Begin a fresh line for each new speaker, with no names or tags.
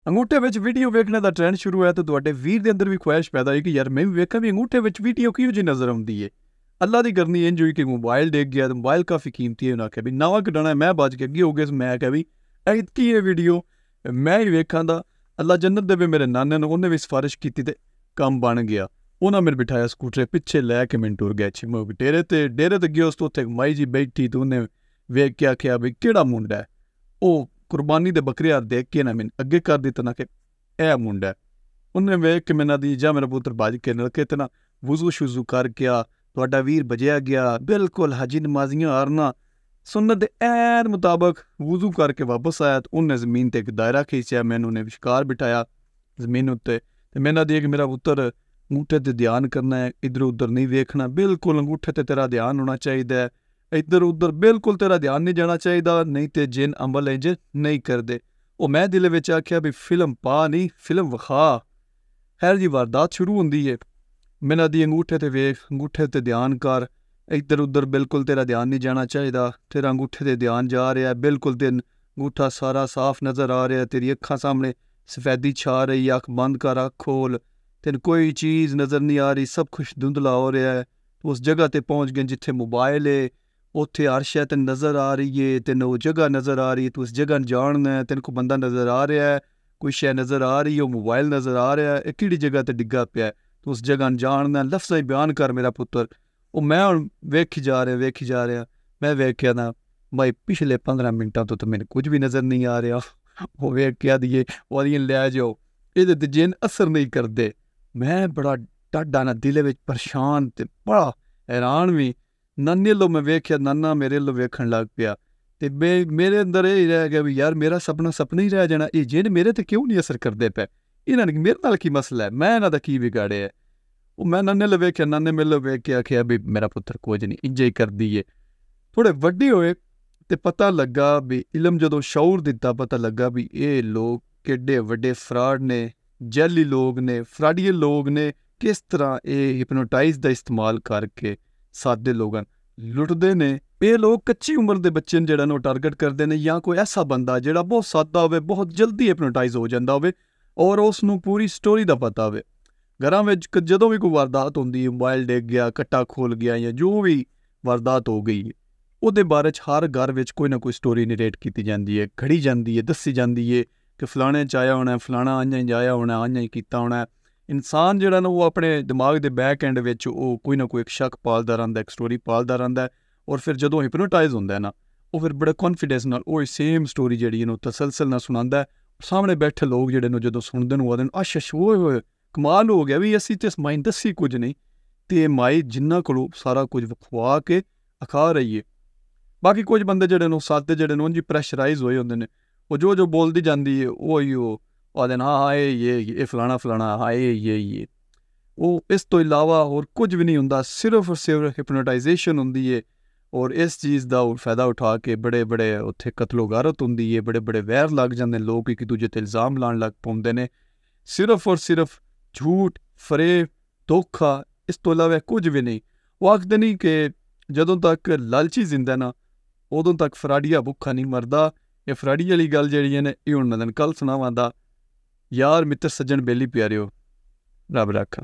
अंगूठे विच वीडियो वेखने का ट्रेंड शुरू होया तो तुहाडे वीर दे अंदर भी ख्वाहिश पैदा हुई कि यार मैं भी वेखां भी अंगूठे विच वीडियो किहो जी नज़र आउंदी है। अल्लाह दी करनी इंज हुई कि मोबाइल देख गया तो मोबाइल काफ़ी कीमती है, उन्हें आख्या भी नवा कढाना है, मैं बच के अगे हो गया, मैं आख्या भी ऐतकी ये वीडियो मैं ही वेखां दा। अल्लाह जन्नत देवे मेरे नाने ने, उन्हें भी सिफारिश की ते काम बन गया। उन्हें मेरे बिठाया स्कूटरे पिछे लैके मैं टुर गया छिमो डेरे ते गया। उस तो उत्थे माई जी बैठी तो उन्हें वेख के आख्या भी केड़ा मुंडा है। ਉਹ ਕੁਰਬਾਨੀ ਦੇ ਬੱਕਰੇ ਹਰ ਦੇਖ ਕੇ ਨਾ ਮੈਨੂੰ ਅੱਗੇ ਕਰ ਦਿੱਤਾ ਨਾ ਕਿ ਇਹ ਮੁੰਡਾ। ਉਹਨੇ ਵੇਖ ਕੇ ਮੈਨਾਂ ਦੀ ਜਾ ਮੇਰਾ ਪੁੱਤਰ ਭੱਜ ਕੇ ਨਲਕੇ ਤੇ ਨਾ ਵਜ਼ੂ ਸ਼ੁਜ਼ੂ ਕਰ ਗਿਆ, ਤੁਹਾਡਾ ਵੀਰ ਬਜਿਆ ਗਿਆ ਬਿਲਕੁਲ ਹਾਜੀ ਨਮਾਜ਼ੀਆਂ ਹਾਰਨਾ ਸੁन्नत ਦੇ ਐਨ ਮੁਤਾਬਕ ਵਜ਼ੂ ਕਰਕੇ ਵਾਪਸ ਆਇਆ। ਤੇ ਉਹਨੇ ਜ਼ਮੀਨ ਤੇ ਇੱਕ ਦਾਇਰਾ ਖਿੱਚਿਆ, ਮੈਨੂੰ ਉਹਨੇ ਵਿਸ਼ਕਾਰ ਬਿਠਾਇਆ ਜ਼ਮੀਨ ਉੱਤੇ ਤੇ ਮੈਨਾਂ ਦੀ ਕਿ ਮੇਰਾ ਪੁੱਤਰ ਅੰਗੂਠੇ ਤੇ ਧਿਆਨ ਕਰਨਾ ਹੈ, ਇੱਧਰ ਉੱਧਰ ਨਹੀਂ ਵੇਖਣਾ, ਬਿਲਕੁਲ ਅੰਗੂਠੇ ਤੇ ਤੇਰਾ ਧਿਆਨ ਹੋਣਾ ਚਾਹੀਦਾ ਹੈ, इधर उधर बिल्कुल तेरा ध्यान नहीं जाना चाहिए, नहीं तो जिन अमल इंज नहीं करते। वो मैं दिल में आख्या भी फिल्म पा नहीं फिल्म विखा। खैर जी वारदात शुरू होंदी है। मैंने दी अंगूठे ते वेख, अंगूठे ते ध्यान कर, इधर उधर बिल्कुल तेरा ध्यान नहीं जाना चाहिए, तेरा अंगूठे ते ध्यान जा रहा है, बिल्कुल तेन अंगूठा सारा साफ नज़र आ रहा है, तेरी अखा सामने सफेदी छा रही, अख बंद कर अख खोल, तेन कोई चीज़ नज़र नहीं आ रही, सब कुछ धुंधला हो रहा है। तो उस जगह ते पहुँच गए जिथे मोबाइल है, उत्थे हर शै तेन नज़र आ रही है, तेन वो जगह नज़र आ रही है, तू उस जगह जानना है, तेन को बंदा नज़र आ रहा है, कोई शै नज़र आ रही है, वो मोबाइल नज़र आ रहा है, किहड़ी जगह ते डिग्गा पिया है, तू उस जगह जानना है, लफ्ज़ बयान कर मेरा पुत्र। वो मैं हुण वेखी जा रहा मैं वेख्या ना भाई पिछले 15 मिनटां तो मैंने कुछ भी नज़र नहीं आ रहा। वो वेख के दिए वालियां लै जाओ, ये ते जिन असर नहीं करते। मैं बड़ा डाडा ना दिले विच परेशान ते बड़ा हैरान भी। नाने लो मैं वेख्या, नाना मेरे लो वेखण लग पिया ते मेरे अंदर ये रह गया भी यार मेरा सपना सपना ही रह जाना, ये जिन मेरे ते क्यों नहीं असर करते पे, इन्हां मेरे नाल की मसला है, मैं इन्हां दा की बिगाड़े है। वो मैं नाने लो वेख्या, नाने मेरे लो वेख के आख्या भी मेरा पुत्र कुछ नहीं इंज ही कर दी है। थोड़े वड्डे होए ते पता लगा भी इलम जदों शऊर दिता, पता लगा भी ये लोग केडे वड्डे फ्रॉड ने, जैली लोग ने, फ्राडिये लोग ने, किस तरह ये हिप्नोटाइज का इस्तेमाल करके सादे लोगों लुटते ने। ये लोग कच्ची उम्र के बच्चे जिहड़ा वो टारगेट करते हैं, या कोई ऐसा बंदा जिहड़ा बहुत सादा हो, बहुत जल्दी हिप्नोटाइज हो जाता हो और उसनूं पूरी स्टोरी का पता हो। घरां विच जदों भी कोई वारदात होंदी है, मोबाइल डिग गया, कट्टा खोल गया या जो भी वारदात हो गई, उहदे बारे हर घर विच कोई ना कोई स्टोरी नरेट की जाती है, घड़ी जाती है, दसी जाती है कि फलाने च आया होना, फलाना आइयां ही आया होना, आइयां ही कीता होना। इंसान जिहड़ा ना वो अपने दिमाग के बैक एंड विच कोई ना कोई एक शक पालदा रहिंदा, एक स्टोरी पालदा रहिंदा है। और फिर जदों हिप्नोटाइज होंदा है ना, वो फिर बड़े कॉन्फिडेंस नाल वो सेम स्टोरी जिहड़ी है तसलसल नाल सुणांदा है। सामने बैठे लोग जिहड़े ने जदों सुणदे ने ओहदे अच्छा होए कमाल हो गया भी असीं ते माई दसी कुछ नहीं, ते माई जिन्ना कोलों सारा कुछ विखवा के अखा रही है। बाकी कुछ बंदे जिहड़े ने सादे जिहड़े ने उंज प्रैशराइज होए होंदे ने, वो जो बोलदी जांदी है वही और दिन हाँ ये फलाना फलाना हाँ ये वो इस तो इलावा और कुछ भी नहीं होंदा, सिर्फ और सिर्फ हिप्नोटाइजेशन होंदी है। और इस चीज़ का फ़ायदा उठा के बड़े बड़े उत्थे कतलो गारत होंदी है, बड़े बड़े वैर लग जाते लोग एक दूजे ते इल्ज़ाम लाने लग पाउंदे ने। सिर्फ और सिर्फ झूठ फरेब धोखा, इस तो इलावा कुछ भी नहीं। वो आखदे नहीं कि जदों तक लालची जिंदा ना उदों तक फराडिया भुखा नहीं मरदा। ये फराडी वाली गल जिहड़ी ने ये हुण मैं कल सुणावां दा। यार मित्र सज्जन बेली प्यारिओ, रब रखा।